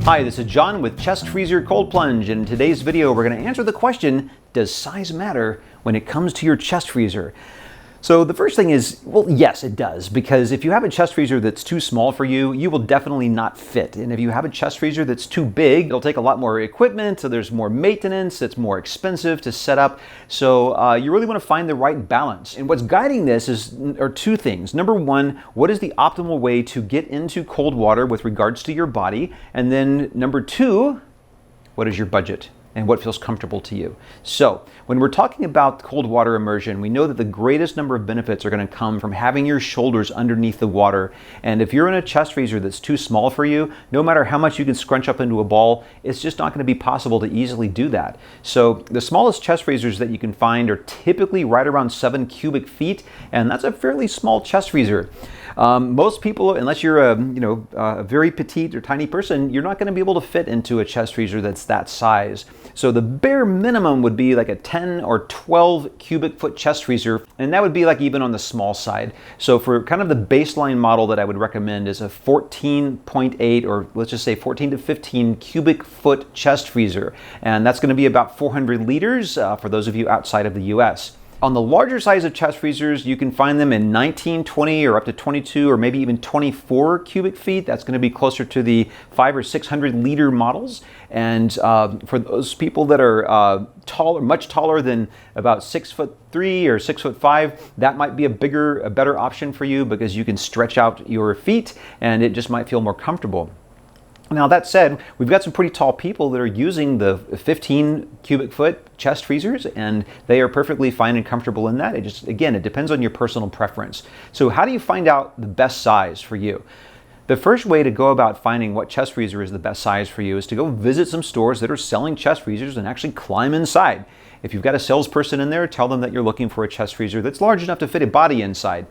Hi, this is John with Chest Freezer Cold Plunge, and in today's video we're going to answer the question, does size matter when it comes to your chest freezer? So the first thing is, well, yes, it does, because if you have a chest freezer that's too small for you, you will definitely not fit. And if you have a chest freezer that's too big, it'll take a lot more equipment, so there's more maintenance, it's more expensive to set up. So you really want to find the right balance. And what's guiding this are two things. Number one, what is the optimal way to get into cold water with regards to your body? And then number two, what is your budget? And what feels comfortable to you. So when we're talking about cold water immersion, we know that the greatest number of benefits are going to come from having your shoulders underneath the water. And if you're in a chest freezer that's too small for you, no matter how much you can scrunch up into a ball, it's just not going to be possible to easily do that. So the smallest chest freezers that you can find are typically right around 7 cubic feet, and that's a fairly small chest freezer. Most people, unless you're a very petite or tiny person, you're not going to be able to fit into a chest freezer that's that size. So the bare minimum would be like a 10 or 12 cubic foot chest freezer, and that would be like even on the small side. So for kind of the baseline model that I would recommend is a 14.8, or let's just say 14 to 15 cubic foot chest freezer. And that's going to be about 400 liters for those of you outside of the US. On the larger size of chest freezers, you can find them in 19, 20, or up to 22, or maybe even 24 cubic feet. That's going to be closer to the 500 or 600 liter models. And for those people that are taller, much taller than about 6'3" or 6'5", that might be a better option for you, because you can stretch out your feet and it just might feel more comfortable. Now that said, we've got some pretty tall people that are using the 15 cubic foot chest freezers, and they are perfectly fine and comfortable in that. Again, it depends on your personal preference. So how do you find out the best size for you? The first way to go about finding what chest freezer is the best size for you is to go visit some stores that are selling chest freezers and actually climb inside. If you've got a salesperson in there, tell them that you're looking for a chest freezer that's large enough to fit a body inside.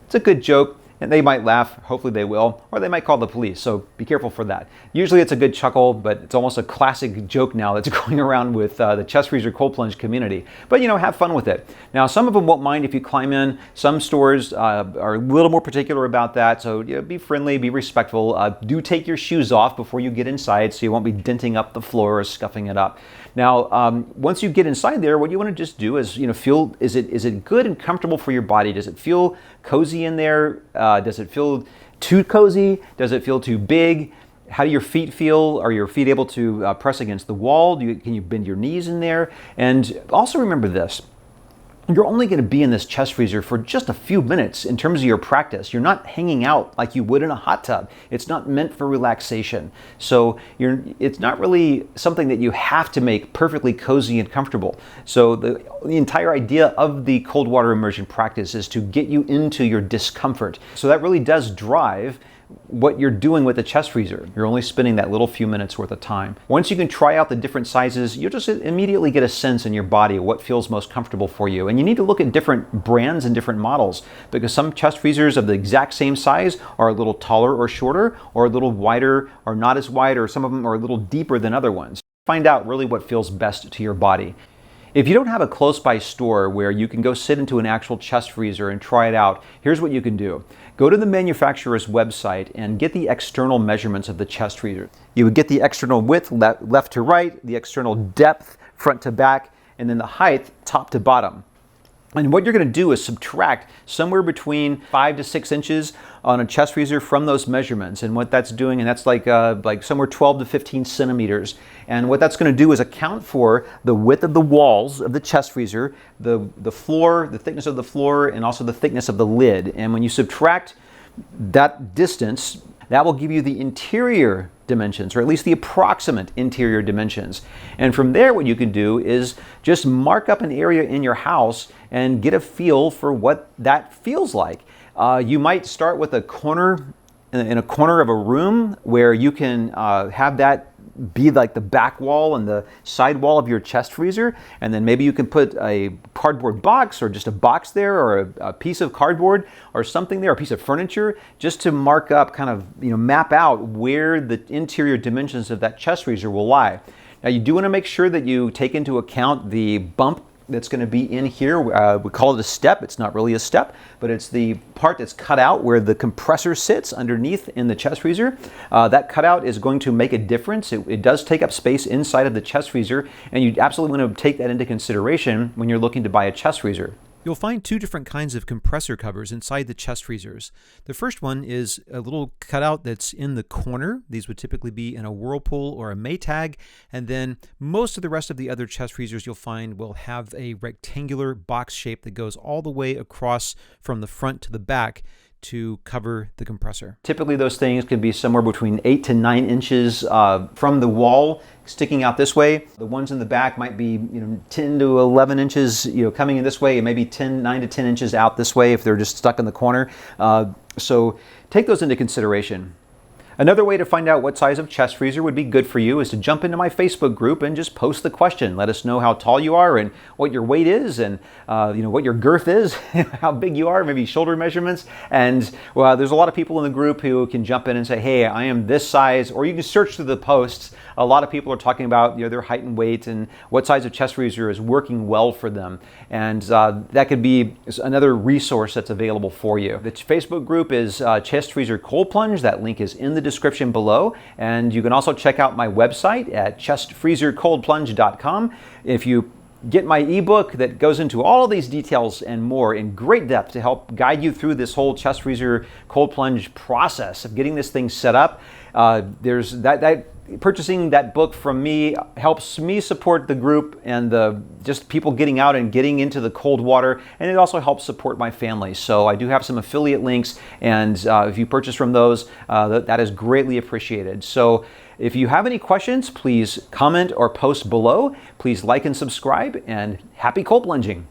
It's a good joke. And they might laugh, hopefully they will, or they might call the police, so be careful for that. Usually it's a good chuckle, but it's almost a classic joke now that's going around with the chest freezer cold plunge community. But have fun with it. Now, some of them won't mind if you climb in. Some stores are a little more particular about that, so be friendly, be respectful. Do take your shoes off before you get inside, so you won't be denting up the floor or scuffing it up. Now, once you get inside there, what you want to just do is, feel, is it good and comfortable for your body? Does it feel cozy in there? Does it feel too cozy? Does it feel too big? How do your feet feel? Are your feet able to press against the wall? Can you bend your knees in there? And also remember this. You're only going to be in this chest freezer for just a few minutes in terms of your practice. You're not hanging out like you would in a hot tub. It's not meant for relaxation. So it's not really something that you have to make perfectly cozy and comfortable. So the entire idea of the cold water immersion practice is to get you into your discomfort. So that really does drive what you're doing with the chest freezer. You're only spending that little few minutes worth of time. Once you can try out the different sizes, you'll just immediately get a sense in your body of what feels most comfortable for you. And you need to look at different brands and different models, because some chest freezers of the exact same size are a little taller or shorter, or a little wider or not as wide, or some of them are a little deeper than other ones. Find out really what feels best to your body. If you don't have a close by store where you can go sit into an actual chest freezer and try it out, here's what you can do. Go to the manufacturer's website and get the external measurements of the chest freezer. You would get the external width, left to right, the external depth, front to back, and then the height, top to bottom. And what you're going to do is subtract somewhere between 5 to 6 inches on a chest freezer from those measurements. And what that's doing, and that's like somewhere 12 to 15 centimeters. And what that's going to do is account for the width of the walls of the chest freezer, the floor, the thickness of the floor, and also the thickness of the lid. And when you subtract that distance, that will give you the interior dimensions, or at least the approximate interior dimensions. And from there, what you can do is just mark up an area in your house and get a feel for what that feels like. You might start with a corner, in a corner of a room, where you can have that be like the back wall and the side wall of your chest freezer, and then maybe you can put a cardboard box, or just a box there, or a piece of cardboard or something there, a piece of furniture, just to mark up, kind of map out where the interior dimensions of that chest freezer will lie. Now, you do want to make sure that you take into account the bump that's going to be in here. We call it a step. It's not really a step, but it's the part that's cut out where the compressor sits underneath in the chest freezer. That cutout is going to make a difference. It does take up space inside of the chest freezer, and you absolutely want to take that into consideration when you're looking to buy a chest freezer. You'll find two different kinds of compressor covers inside the chest freezers. The first one is a little cutout that's in the corner. These would typically be in a Whirlpool or a Maytag. And then most of the rest of the other chest freezers you'll find will have a rectangular box shape that goes all the way across from the front to the back to cover the compressor. Typically those things can be somewhere between 8 to 9 inches from the wall sticking out this way. The ones in the back might be 10 to 11 inches coming in this way, and maybe 9 to 10 inches out this way if they're just stuck in the corner. So take those into consideration. Another way to find out what size of chest freezer would be good for you is to jump into my Facebook group and just post the question. Let us know how tall you are and what your weight is, and what your girth is, how big you are, maybe shoulder measurements. And well, there's a lot of people in the group who can jump in and say, hey, I am this size, or you can search through the posts. A lot of people are talking about their height and weight and what size of chest freezer is working well for them. And that could be another resource that's available for you. The Facebook group is Chest Freezer Cold Plunge. That link is in the description below, and you can also check out my website at chestfreezercoldplunge.com. If you get my ebook that goes into all of these details and more in great depth to help guide you through this whole chest freezer cold plunge process of getting this thing set up, there's purchasing that book from me helps me support the group and just people getting out and getting into the cold water, and it also helps support my family. So I do have some affiliate links, and if you purchase from those, that is greatly appreciated. So if you have any questions, please comment or post below. Please like and subscribe, and happy cold plunging.